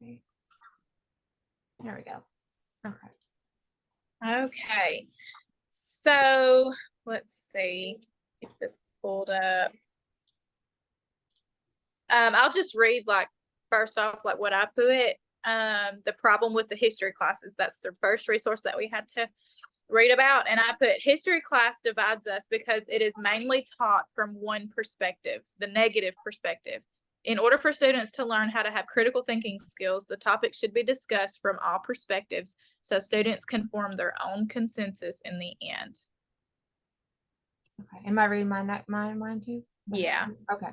Okay. There we go. Okay. Okay. So let's see. Get this pulled up. I'll just read like first off like what I put. The problem with the history classes. That's the first resource that we had to read about. And I put history class divides us because it is mainly taught from one perspective, the negative perspective. In order for students to learn how to have critical thinking skills, the topic should be discussed from all perspectives so students can form their own consensus in the end. Okay. Am I reading mine too? Yeah. Okay.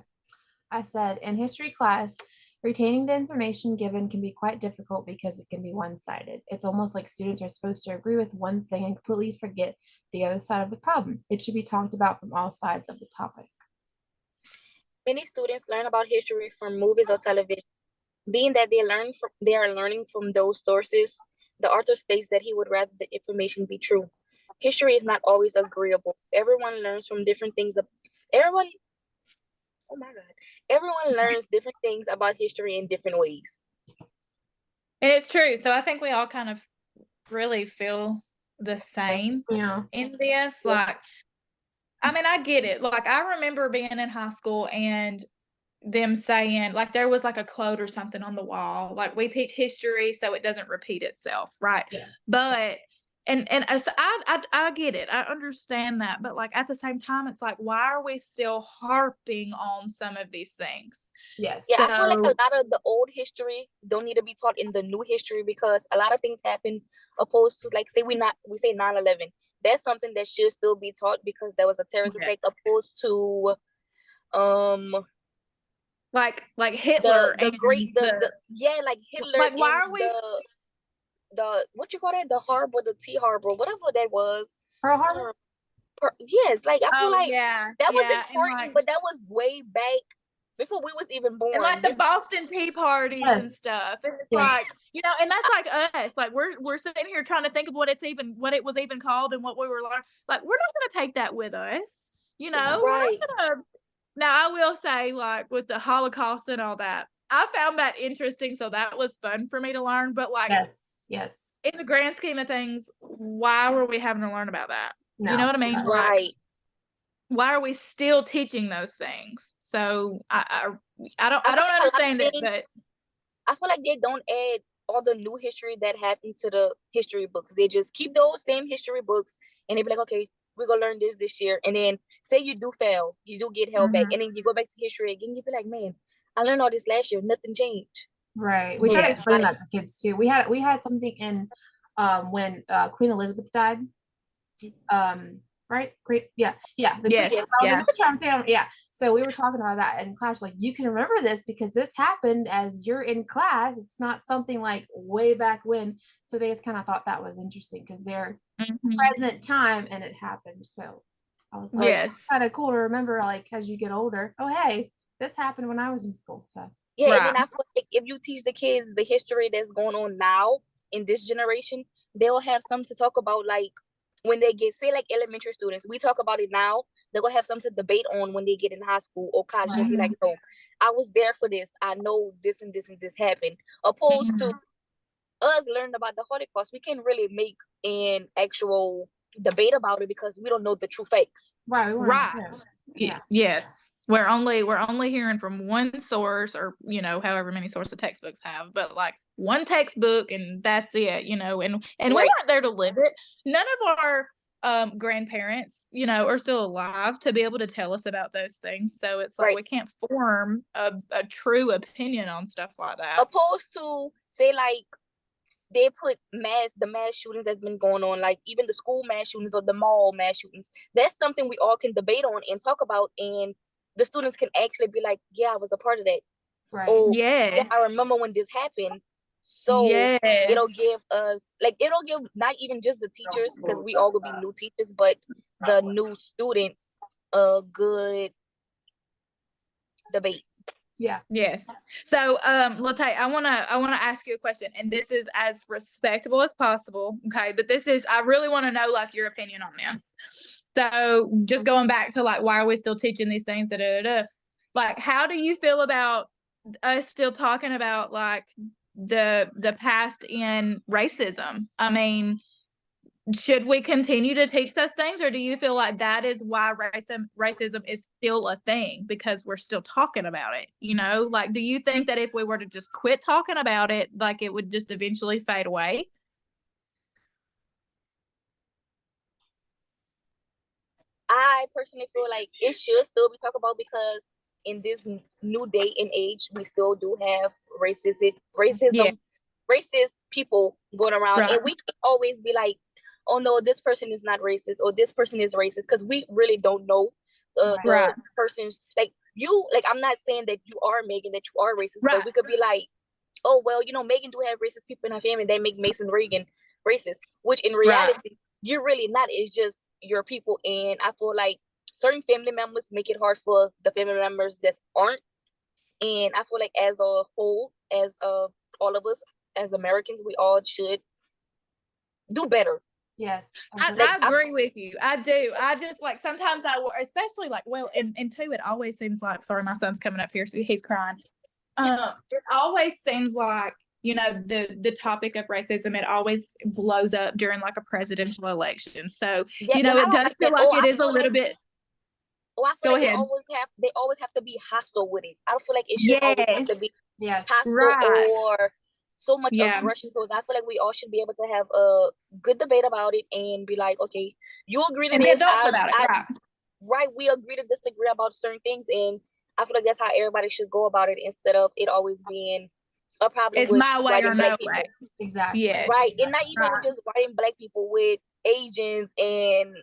I said in history class, retaining the information given can be quite difficult because it can be one-sided. It's almost like students are supposed to agree with one thing and completely forget the other side of the problem. It should be talked about from all sides of the topic. Many students learn about history from movies or television. Being that they are learning from those sources, the author states that he would rather the information be true. History is not always agreeable. Everyone learns from different things. Everyone, oh my God, everyone learns different things about history in different ways. And it's true. So I think we all kind of really feel the same in this. Like, I mean, I get it. Like, I remember being in high school and them saying, like, there was like a quote or something on the wall, like, we teach history so it doesn't repeat itself, right? Yeah. But and so I get it. I understand that, but like at the same time, it's like, why are we still harping on some of these things? Yes. Yeah, I feel like a lot of the old history don't need to be taught in the new history because a lot of things happen opposed to, like, say we say 9/11. That's something that should still be taught because there was a terrorist attack opposed to like Hitler like Hitler, like why are we the what you call that, the harbor, the T harbor, whatever that was, Pearl Harbor. Yes, like I feel like that was important, like, but that was way back before we was even born. And like the Boston Tea parties and stuff. And it's like, you know, and that's like us. Like we're sitting here trying to think of what it was even called and what we were learning. Like, we're not gonna take that with us. You know, right. we're not gonna. Now I will say, like, with the Holocaust and all that, I found that interesting. So that was fun for me to learn. But like, yes, in the grand scheme of things, why were we having to learn about that? No. You know what I mean? Right. Like, why are we still teaching those things? So I don't understand it, but I feel like they don't add all the new history that happened to the history books. They just keep those same history books and they be like, okay, we're gonna learn this year. And then say you do fail, you do get held back, and then you go back to history again, you be like, man, I learned all this last year, nothing changed. Right. We try to explain that to kids too. We had something in when Queen Elizabeth died. Right? Great. Yeah. Yeah. So we were talking about that in class. Like, you can remember this because this happened as you're in class. It's not something like way back when. So they kind of thought that was interesting because they're present time and it happened. So I was like, it's kind of cool to remember, like, as you get older. Oh, hey, this happened when I was in school. So yeah, and then I feel like if you teach the kids the history that's going on now in this generation, they'll have something to talk about, like when they get, say, like elementary students, we talk about it now, they're gonna have something to debate on when they get in high school or college. They'll be like, no, I was there for this, I know this and this and this happened. Opposed to us learning about the Holocaust, we can't really make an actual debate about it because we don't know the true facts. Right. Yeah. Yes. We're only hearing from one source, or, you know, however many sources textbooks have, but like one textbook and that's it, you know, and we weren't there to live it. None of our grandparents, you know, are still alive to be able to tell us about those things. So it's like we can't form a true opinion on stuff like that. Opposed to, say, like they put the mass shootings that's been going on, like even the school mass shootings or the mall mass shootings. That's something we all can debate on and talk about, and the students can actually be like, yeah, I was a part of that. Right. Oh, yeah, I remember when this happened. So it'll give us, like, it'll give not even just the teachers, because we all will be new teachers, but the new students a good debate. Yeah. Yes. So, Latay, I wanna ask you a question, and this is as respectable as possible. Okay, but I really want to know, like, your opinion on this. So, just going back to, like, why are we still teaching these things? Like, how do you feel about us still talking about, like, the past in racism. I mean, should we continue to teach those things, or do you feel like that is why racism is still a thing, because we're still talking about it? You know, like, do you think that if we were to just quit talking about it, like it would just eventually fade away? I personally feel like it should still be talked about, because in this new day and age, we still do have racism, racist people going around, right. And we can always be like, oh no, this person is not racist, or this person is racist, because we really don't know the person's, like, you, like, I'm not saying that you are Megan, that you are racist, but we could be like, oh well, you know, Megan do have racist people in her family, they make Mason Reagan racist, which in reality you're really not. It's just your people. And I feel like certain family members make it hard for the family members that aren't. And I feel like as a whole, as all of us as Americans, we all should do better. Yes, I agree with you. I do. I just, like, sometimes especially, like, well, and two, it always seems like, sorry, my son's coming up here, so he's crying. It always seems like, you know, the topic of racism, it always blows up during like a presidential election. So, you know, it does feel like it is a little bit. Oh, I feel like they always have to be hostile with it. I don't feel like it should always have to be hostile or so much aggression towards. I feel like we all should be able to have a good debate about it and be like, okay, you agree to this, we agree to disagree about certain things, and I feel like that's how everybody should go about it, instead of it always being a problem. It's with my way or no way. Exactly. Yeah. Right. And not even with just whiting Black people, with Asians and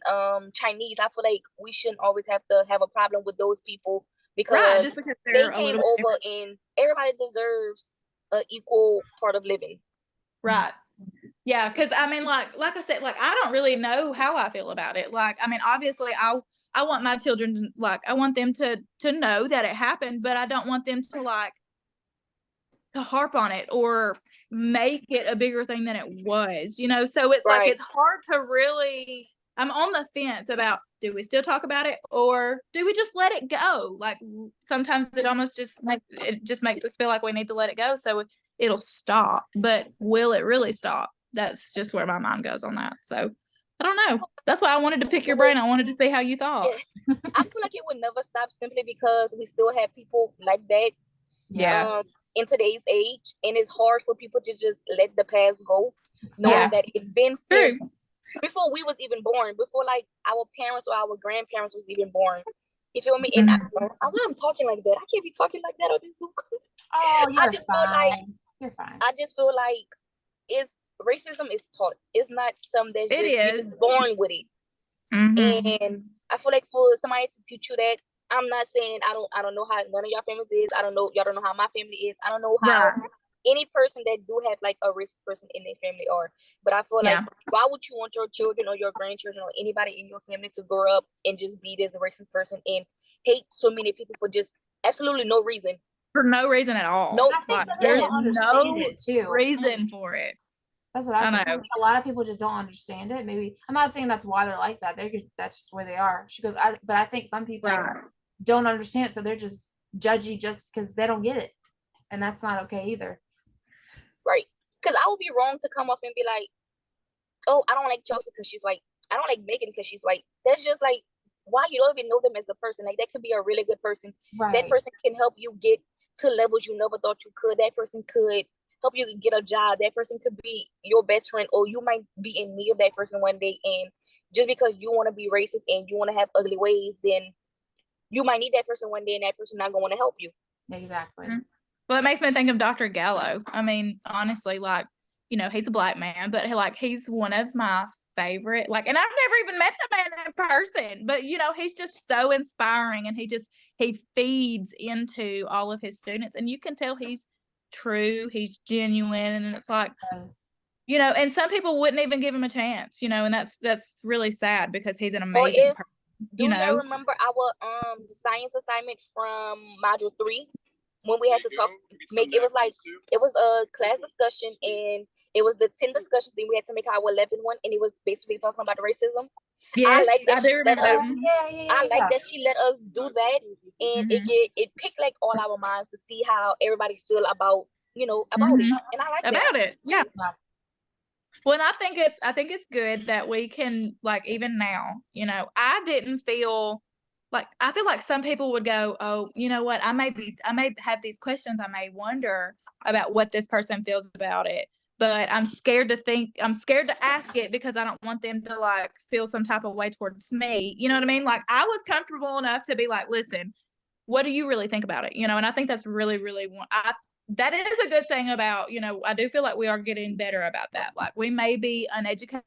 Chinese. I feel like we shouldn't always have to have a problem with those people, because, just because they came over and everybody deserves an equal part of living. Right. Yeah, because I mean, like I said, like, I don't really know how I feel about it. Like, I mean, obviously I want my children to, like, I want them to know that it happened, but I don't want them to, like, to harp on it or make it a bigger thing than it was, you know? So it's like, it's hard to really, I'm on the fence about, do we still talk about it, or do we just let it go? Like, sometimes it almost just makes us feel like we need to let it go so it'll stop, but will it really stop? That's just where my mind goes on that. So I don't know. That's why I wanted to pick your brain. I wanted to see how you thought. Yeah. I feel like it would never stop, simply because we still have people like that. Yeah. In today's age, and it's hard for people to just let the past go, knowing that it's been since before we was even born, before like our parents or our grandparents was even born. You feel me? And I'm talking like that. I can't be talking like that on this Zoom. Oh, you're fine. I just feel like racism is taught. It's not something that's just born with it. And I feel like for somebody to teach you that, I'm not saying I don't know how none of y'all families is. I don't know, y'all don't know how my family is. I don't know how any person that do have like a racist person in their family are. But I feel like, why would you want your children or your grandchildren or anybody in your family to grow up and just be this racist person and hate so many people for just absolutely no reason? For no reason at all. No, there's no reason for it. That's what I know. A lot of people just don't understand it. Maybe I'm not saying that's why they're like that. That's just where they are. She goes, but I think some people don't understand it, so they're just judgy just because they don't get it, and that's not okay either. Right? Because I would be wrong to come up and be like, "Oh, I don't like Chelsea because she's white. I don't like Megan because she's white." That's just like, why? You don't even know them as a person. Like, that could be a really good person. Right. That person can help you get to levels you never thought you could. That person could help you get a job. That person could be your best friend, or you might be in need of that person one day. And just because you want to be racist and you want to have ugly ways, then you might need that person one day, and that person not going to help you. Exactly. Well, it makes me think of Dr. Gallo. I mean, honestly, like, you know, he's a Black man, but he's one of my favorite, like, and I've never even met the man in person, but, you know, he's just so inspiring, and he feeds into all of his students, and you can tell he's true, he's genuine, and it's like, you know, and some people wouldn't even give him a chance, you know, and that's really sad, because he's an amazing person. Do y'all remember our science assignment from module 3 when we had to talk? It was a class discussion, and it was the 10 discussions, and we had to make our 11th one, and it was basically talking about racism. Yes, I do remember that. I like that she let us do that, and it picked like all our minds to see how everybody feel about about it, and I like about that. it. Yeah. Well, and I think it's good that we can, like, even now, I didn't feel like, I feel like some people would go, oh, you know what, I may have these questions, I may wonder about what this person feels about it, but I'm scared to ask it because I don't want them to, like, feel some type of way towards me. You know what I mean? Like, I was comfortable enough to be like, listen, what do you really think about it? And I think that's really, really, that is a good thing about, I do feel like we are getting better about that. Like, we may be uneducated,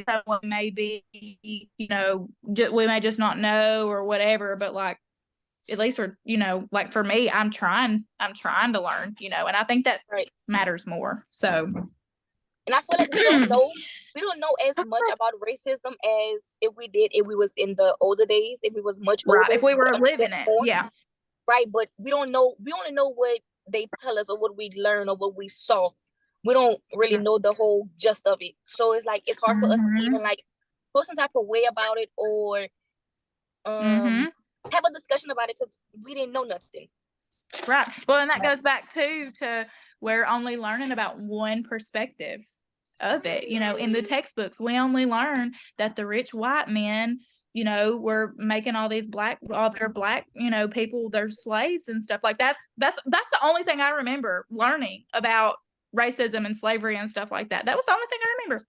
someone may be, we may just not know or whatever, but, like, at least we're, like, for me, I'm trying to learn, and I think that matters more. So, and I feel like we don't know as much about racism as if we was in the older days, if we was much older. If we were living it. More. Yeah. Right. But we only know what they tell us or what we learn or what we saw. We don't really know the whole gist of it. So it's like, it's hard for us to even, like, feel some type of way about it or have a discussion about it because we didn't know nothing. Right. Well, and that goes back to we're only learning about one perspective of it. In the textbooks, we only learn that the rich white men, were making all their black, people, their slaves and stuff. Like, that's the only thing I remember learning about racism and slavery and stuff like that. That was the only thing I remember.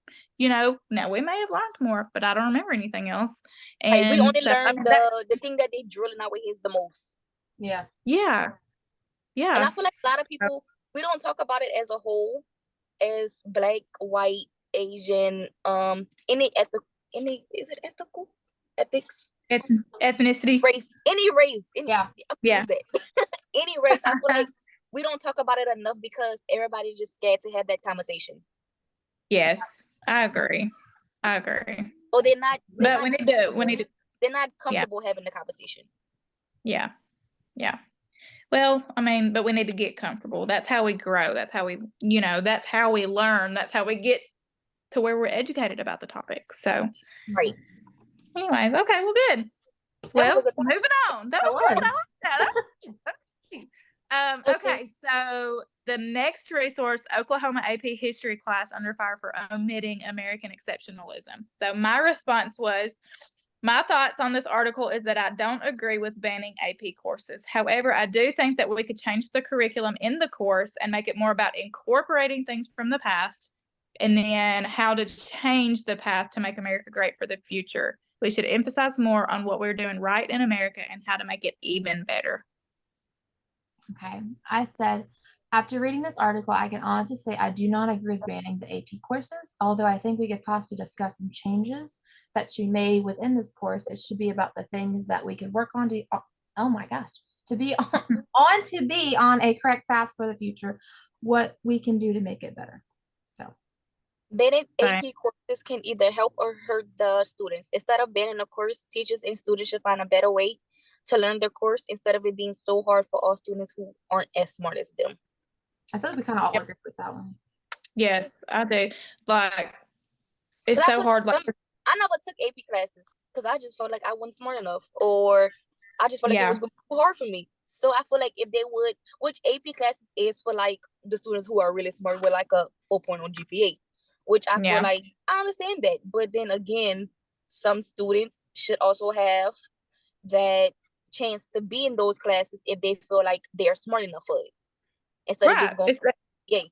Now we may have learned more, but I don't remember anything else. And we only learned the thing that they drill in our heads the most. Yeah. Yeah. Yeah. And I feel like a lot of people, we don't talk about it as a whole, as Black, white, Asian, is it ethical? Ethics? Ethnicity? Race. Any race. Yeah. Any race. I feel like we don't talk about it enough because everybody's just scared to have that conversation. Yes, I agree. Or they're not. But we need to. They're not comfortable having the conversation. Yeah. Yeah. Well, I mean, but we need to get comfortable. That's how we grow. That's how we, that's how we learn. That's how we get to where we're educated about the topic. So, right. Anyways, okay, well, good. Well, moving on. That was good. I like that. Okay, so the next resource, Oklahoma AP History class under fire for omitting American exceptionalism. So my response was, my thoughts on this article is that I don't agree with banning AP courses. However, I do think that we could change the curriculum in the course and make it more about incorporating things from the past and then how to change the path to make America great for the future. We should emphasize more on what we're doing right in America and how to make it even better. Okay. I said, after reading this article, I can honestly say I do not agree with banning the AP courses, although I think we could possibly discuss some changes that should be made within this course. It should be about the things that we could work on to, oh my gosh, to be on a correct path for the future, what we can do to make it better. So banning AP courses can either help or hurt the students. Instead of banning a course, teachers and students should find a better way to learn the course instead of it being so hard for all students who aren't as smart as them. I feel like we kind of all agree with that one. Yes, I do. Like, it's so hard. Like, I never took AP classes because I just felt like I wasn't smart enough, or I just felt like it was going to be hard for me. So I feel like if they would, which AP classes is for like the students who are really smart with like a 4.0 GPA, which I feel like I understand that. But then again, some students should also have that chance to be in those classes if they feel like they're smart enough for it. Instead of just going,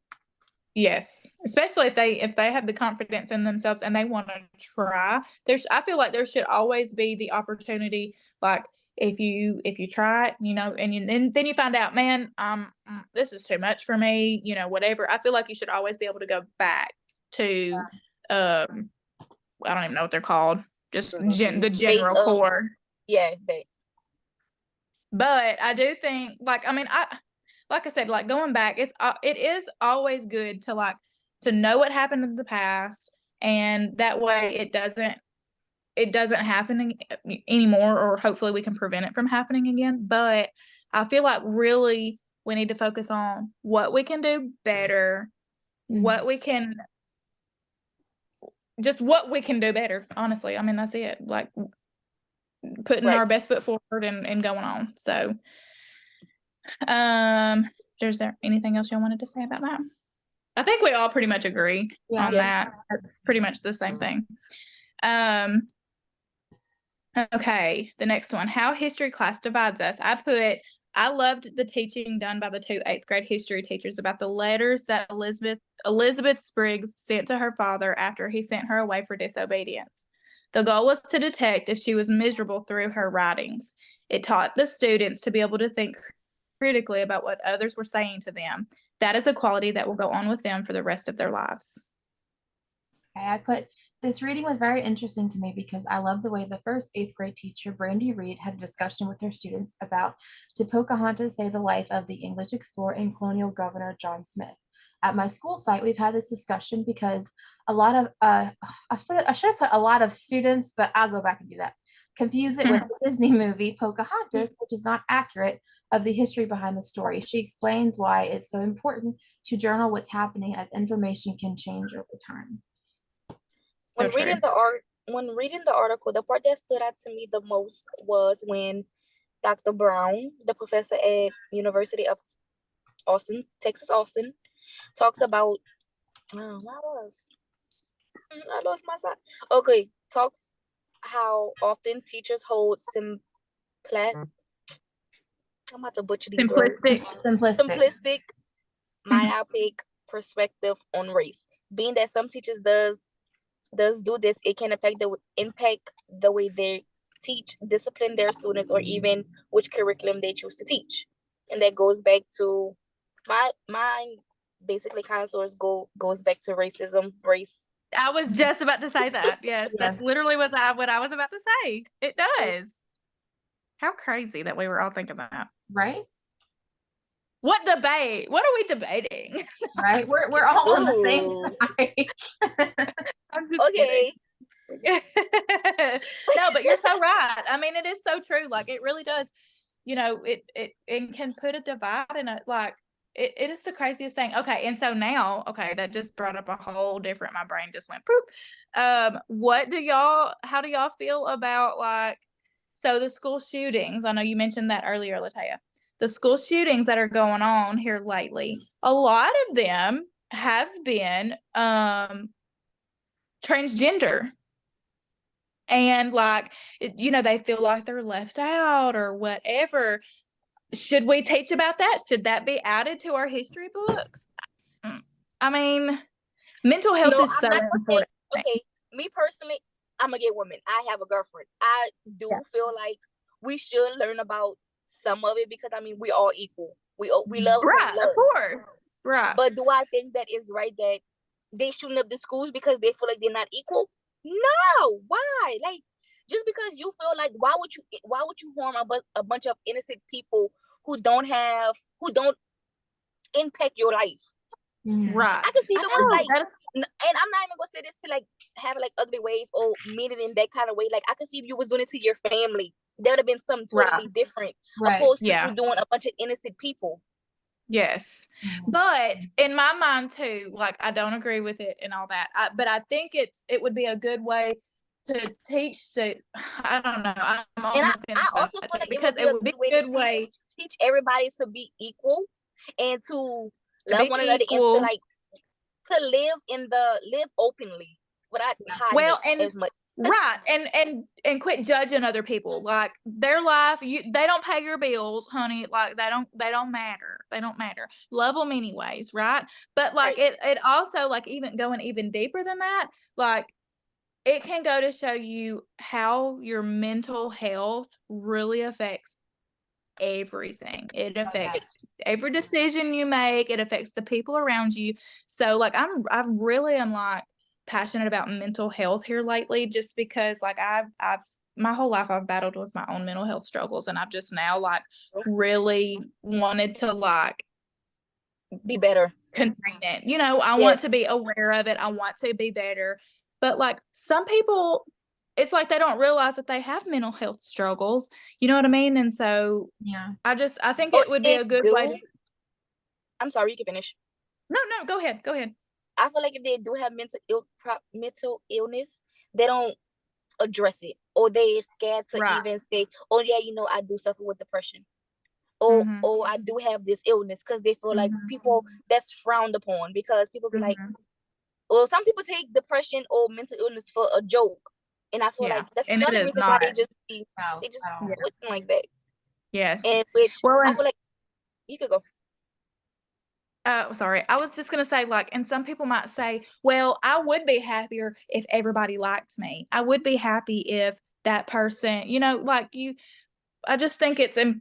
yes, especially if they have the confidence in themselves and they want to try. I feel like there should always be the opportunity, like if you try it, and then you find out, man, this is too much for me, whatever. I feel like you should always be able to go back to, I don't even know what they're called, just the general core. Yeah. But I do think, like I said, like going back, it is always good to know what happened in the past, and that way it doesn't happen anymore, or hopefully we can prevent it from happening again. But I feel like really we need to focus on what we can do better, what we can do better. Honestly, I mean, that's it. Like putting our best foot forward and going on. So, Is there anything else y'all wanted to say about that? I think we all pretty much agree on that. It's pretty much the same thing. Okay, the next one. How history class divides us. I loved the teaching done by the 2 8th grade history teachers about the letters that Elizabeth Spriggs sent to her father after he sent her away for disobedience. The goal was to detect if she was miserable through her writings. It taught the students to be able to think critically about what others were saying to them. That is a quality that will go on with them for the rest of their lives. I put, this reading was very interesting to me because I love the way the first 8th grade teacher, Brandy Reed, had a discussion with her students about Did Pocahontas Save the Life of the English explorer and colonial governor John Smith? At my school site, we've had this discussion because a lot of, I should have put a lot of students, but I'll go back and do that. Confuse it with the Disney movie Pocahontas, which is not accurate of the history behind the story. She explains why it's so important to journal what's happening as information can change over time. When reading the article, the part that stood out to me the most was when Dr. Brown, the professor at University of Austin, Texas Austin, talks about I lost my side. Okay, talks how often teachers hold I'm about to butcher these words. Simplistic, myopic perspective on race. Being that some teachers does do this, it can impact the way they teach, discipline their students, or even which curriculum they choose to teach. And that goes back to my basically kind of source goes back to racism, race. I was just about to say that. Yes, that's literally what I was about to say. It does. How crazy that we were all thinking that. Right? What debate? What are we debating? Right? We're all on the same side. I'm just okay. No, but you're so right. I mean, it is so true. Like, it really does. You know, it can put a divide in it. Like, it is the craziest thing. Okay, and so now, okay, that just brought up a whole different. My brain just went poop. How do y'all feel about, like, so the school shootings? I know you mentioned that earlier, Latea. The school shootings that are going on here lately, a lot of them have been transgender. And, like, you know, they feel like they're left out or whatever. Should we teach about that? Should that be added to our history books? I mean, mental health is so important. Okay, me personally, I'm a gay woman. I have a girlfriend. I do feel like we should learn about some of it because, I mean, we all equal. We love right, of course. Right. But do I think that it's right that they shooting up the schools because they feel like they're not equal? No. Why? Like, just because you feel like why would you harm a bunch of innocent people who don't impact your life? Right. I can see if it was like, and I'm not even gonna say this to like have like ugly ways or mean it in that kind of way. Like, I could see if you was doing it to your family, that would have been something totally different, opposed to you doing a bunch of innocent people. Yes, but in my mind too, like, I don't agree with it and all that. But I think it would be a good way to teach. I don't know. I also feel like because it would be a good way to teach everybody to be equal and to love one another and to like to live openly without hiding as much. Right, and quit judging other people. Like, their life, they don't pay your bills, honey. Like, they don't matter. They don't matter. Love them anyways, right? But like, it also, like, even going even deeper than that, like, it can go to show you how your mental health really affects everything. It affects every decision you make. It affects the people around you. So, like, I really am, like, passionate about mental health here lately, just because, like, I've my whole life I've battled with my own mental health struggles, and I've just now, like, really wanted to, like, be better, contain it. You know, I want to be aware of it. I want to be better. But, like, some people, it's like they don't realize that they have mental health struggles. You know what I mean? And so, I think it would be a good way to. I'm sorry, you can finish. No, go ahead. I feel like if they do have mental illness, they don't address it, or they're scared to even say, "Oh yeah, you know, I do suffer with depression," oh, I do have this illness, because they feel like people, that's frowned upon, because people be like, well, some people take depression or mental illness for a joke, and I feel like that's and another it is reason why not. they just looking like that. Yes. And which Well, I feel like you could go. Sorry. I was just going to say, like, and some people might say, well, I would be happier if everybody liked me. I would be happy if that person, you know, like I just think it's, I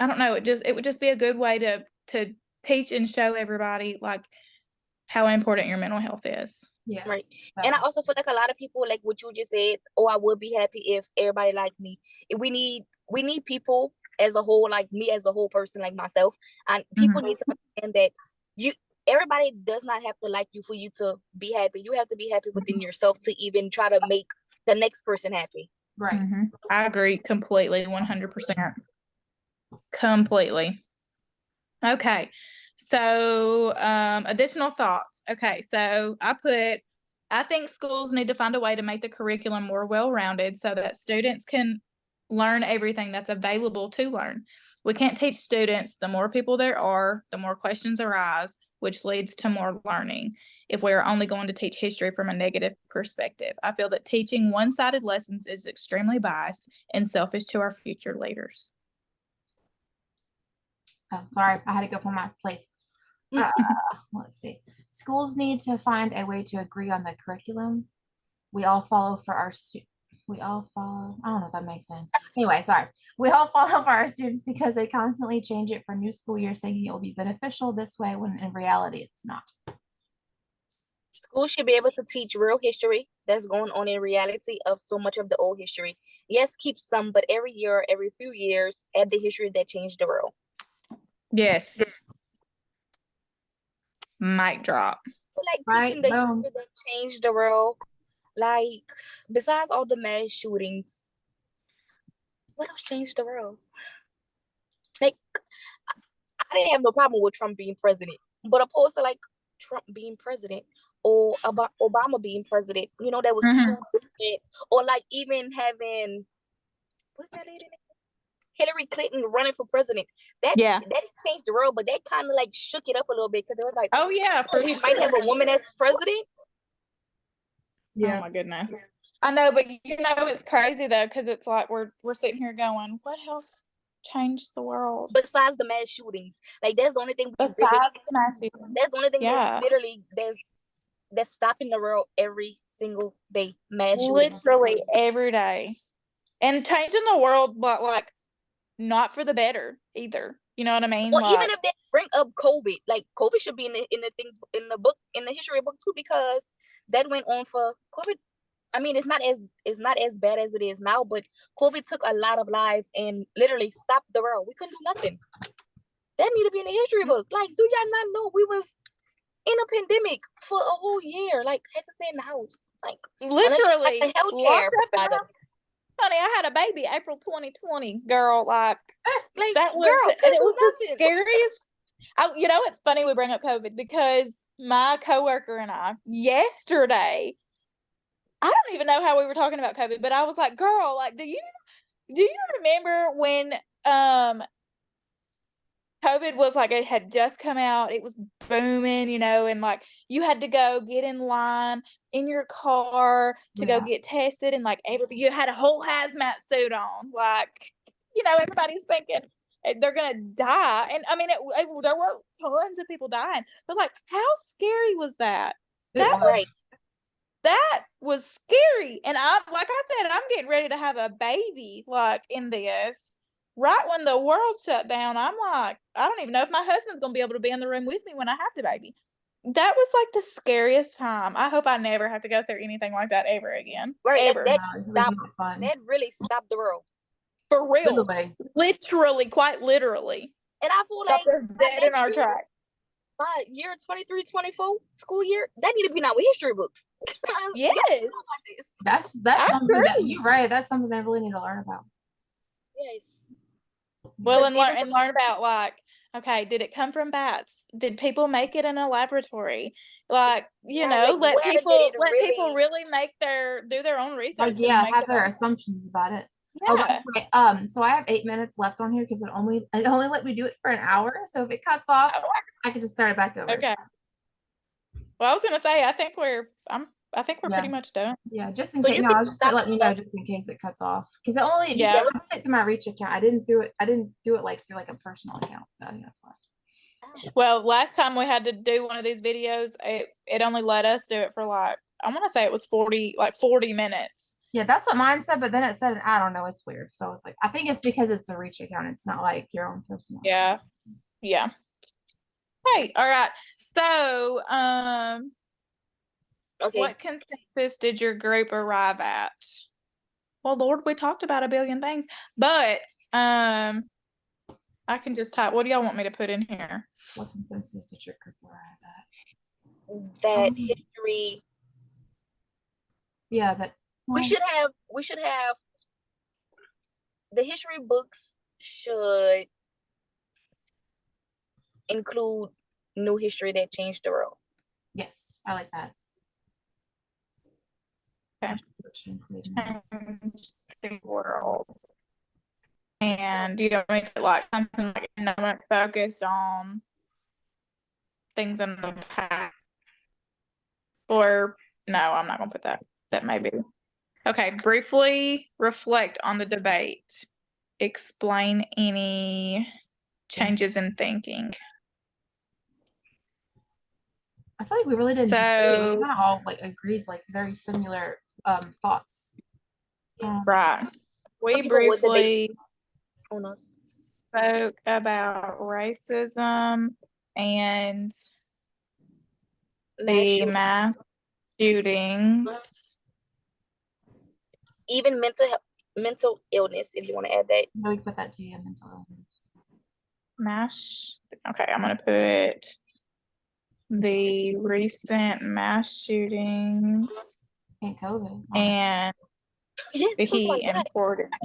don't know, it would just be a good way to teach and show everybody, like, how important your mental health is. Yes. Right. And I also feel like a lot of people, like what you just said, oh, I would be happy if everybody liked me. We need people as a whole, like me as a whole person, like myself, and people need to understand that everybody does not have to like you for you to be happy. You have to be happy within yourself to even try to make the next person happy. Right. I agree completely, 100%. Completely. Okay. So, additional thoughts. Okay. So I think schools need to find a way to make the curriculum more well-rounded so that students can learn everything that's available to learn. We can't teach students. The more people there are, the more questions arise, which leads to more learning if we are only going to teach history from a negative perspective. I feel that teaching one-sided lessons is extremely biased and selfish to our future leaders. Oh, sorry, I had to go from my place. Let's see. Schools need to find a way to agree on the curriculum. We all follow for our I don't know if that makes sense. Anyway, sorry. We all follow for our students because they constantly change it for new school year, saying it will be beneficial this way when in reality it's not. Schools should be able to teach real history that's going on in reality of so much of the old history. Yes, keep some, but every year, every few years, add the history that changed the world. Yes. Mic drop. Like teaching the history that changed the world. Like, besides all the mass shootings, what else changed the world? Like, I didn't have no problem with Trump being president, but opposed to like Trump being president or Obama being president, you know, that was too different. Or like even having, what's that lady name? Hillary Clinton running for president. That changed the world, but that kind of like shook it up a little bit, because it was like, oh yeah, we might have a woman as president. Yeah. Oh my goodness. I know, but you know, it's crazy though, because it's like we're sitting here going, what else changed the world besides the mass shootings? Like that's the only thing. Besides the mass shootings. That's the only thing that's literally that's stopping the world every single day. Mass shootings. Literally every day, and changing the world, but like not for the better either. You know what I mean? Well, like, even if they bring up COVID, like COVID should be in the book, in the history book too, because that went on for COVID. I mean, it's not as bad as it is now, but COVID took a lot of lives and literally stopped the world. We couldn't do nothing. That need to be in the history book. Like, do y'all not know we was in a pandemic for a whole year? Like, had to stay in the house. Like, literally, healthcare. Honey, I had a baby April 2020, girl. Like that was, girl, it was the scariest. You know, it's funny we bring up COVID because my coworker and I yesterday, I don't even know how we were talking about COVID, but I was like, girl, like, do you remember when COVID was like, it had just come out, it was booming, you know, and like you had to go get in line in your car to go get tested, and like you had a whole hazmat suit on, like, you know, everybody's thinking they're gonna die, and I mean, there were tons of people dying, but like, how scary was that? That was scary, and like I said, I'm getting ready to have a baby, like in this. Right when the world shut down, I'm like, I don't even know if my husband's going to be able to be in the room with me when I have the baby. That was like the scariest time. I hope I never have to go through anything like that ever again. Right. Ever. That really stopped the world. For real. Literally, quite literally. And I feel stopped us dead in our track. By year 23-24 school year, that need to be now with history books. Yes. That's something that you're right. That's something they really need to learn about. Yes. Well, and learn about, like, okay, did it come from bats? Did people make it in a laboratory? Like, you know, like, let people really make do their own research. Like, have their assumptions about it. Oh, by Yeah. the way, so I have 8 minutes left on here because it only let me do it for an hour. So if it cuts off, I can just start it back over. Okay. Well, I was gonna say, I think we're pretty much done. Yeah, just in So case. you No, can I was just stop letting you know, us. just in case it cuts off. Because it only Yeah. I did it through my Reach account. I didn't do it like through like a personal account. So I think that's why. Well, last time we had to do one of these videos, it only let us do it for like, I want to say it was 40 minutes. Yeah, that's what mine said, but then it said, I don't know, it's weird. So I was like, I think it's because it's a Reach account. It's not like your own personal. Yeah. Yeah. Hey, all right. So, Okay. what consensus did your group arrive at? Well, Lord, we talked about a billion things, but I can just type. What do y'all want me to put in here? What consensus did your group arrive at? That history. Yeah, that we should have the history books should include new history that changed the world. Yes, I like that. Okay. The world. And you don't make it like something like economic focused on things in the past. Or no, I'm not gonna put that. That may be. Okay, briefly reflect on the debate. Explain any changes in thinking. I feel like we really didn't. So We kind of all like agreed, like very similar thoughts. Right. We briefly us. spoke about racism and the mass shootings. Even mental illness, if you want to add that. No, we put that to you, mental illness. Okay, I'm gonna put the recent mass shootings and COVID and the importance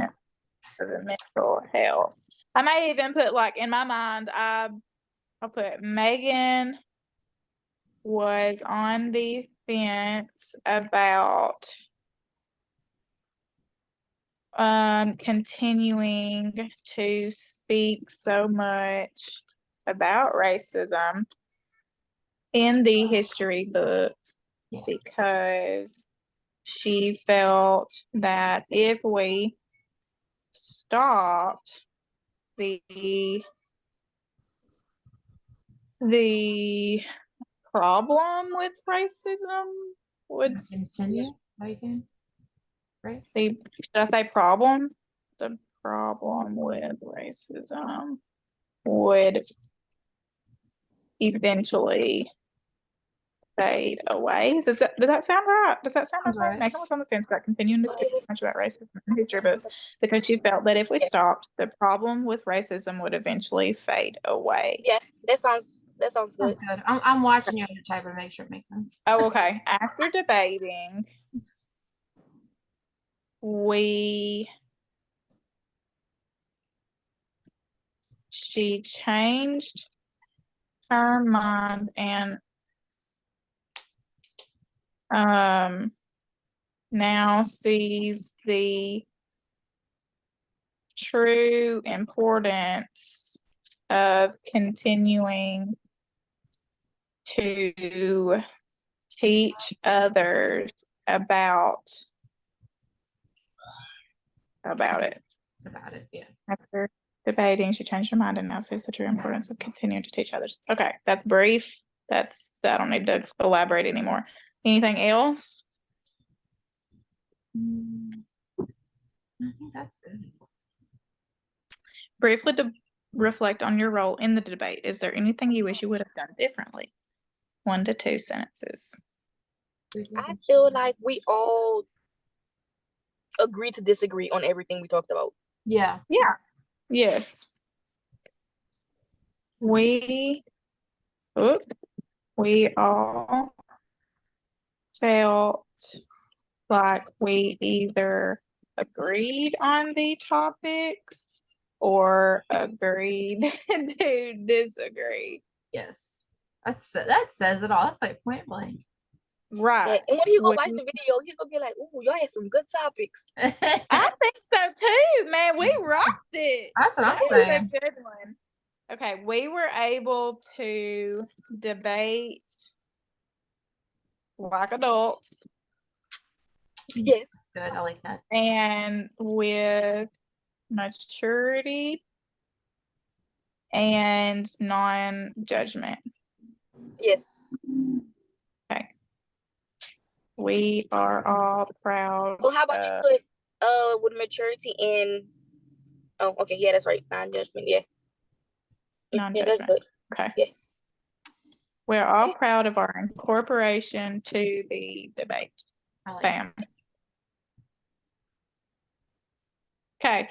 of the mental health. I may even put, like, in my mind, I'll put Megan was on the fence about continuing to speak so much about racism in the history books because she felt that if we stopped the problem with racism would continue. What are you saying? Right? Should I say problem? The problem with racism would eventually fade away. Does that sound right? Does that sound right? Megan was on the fence about continuing to speak much about racism in history books because she felt that if we stopped, the problem with racism would eventually fade away. Yeah, that sounds good. Sounds good. I'm watching you type to make sure it makes sense. Oh, okay. After debating, she changed her mind and now sees the true importance of continuing to teach others about it. Yeah. After debating, she changed her mind and now sees the true importance of continuing to teach others. Okay, that's brief. I don't need to elaborate anymore. Anything else? I think that's good. Briefly reflect on your role in the debate. Is there anything you wish you would have done differently? 1 to 2 sentences. I feel like we all agree to disagree on everything we talked about. Yeah. Yeah. Yes. We all felt like we either agreed on the topics or agreed to disagree. Yes. That says it all. That's like point blank. Right. And when he go When- watch the video, he gonna be like, "Ooh, y'all had some good topics." I think so too, man. We rocked it. That's what I'm That was a saying. good one. Okay, we were able to debate like adults Yes. Good. I like that. and with maturity and non-judgment. Yes. Okay. We are all proud. Well, how about you put with maturity and oh, okay, yeah, that's right. Non-judgment, yeah. Yeah, that's non-judgment. good. Okay. Yeah. We're all proud of our incorporation to the debate. I like Bam. Okay.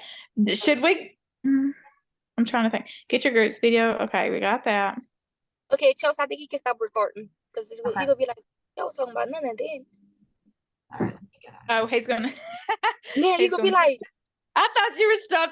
Should we? I'm trying to think. Get your groups video. Okay, we got that. Okay, Chelsea, I think he can stop recording because he Okay. gonna be like, "Y'all was talking about none of that." All right, let me get out. Oh, he's gonna. Yeah, he's gonna be like, I thought you were stopped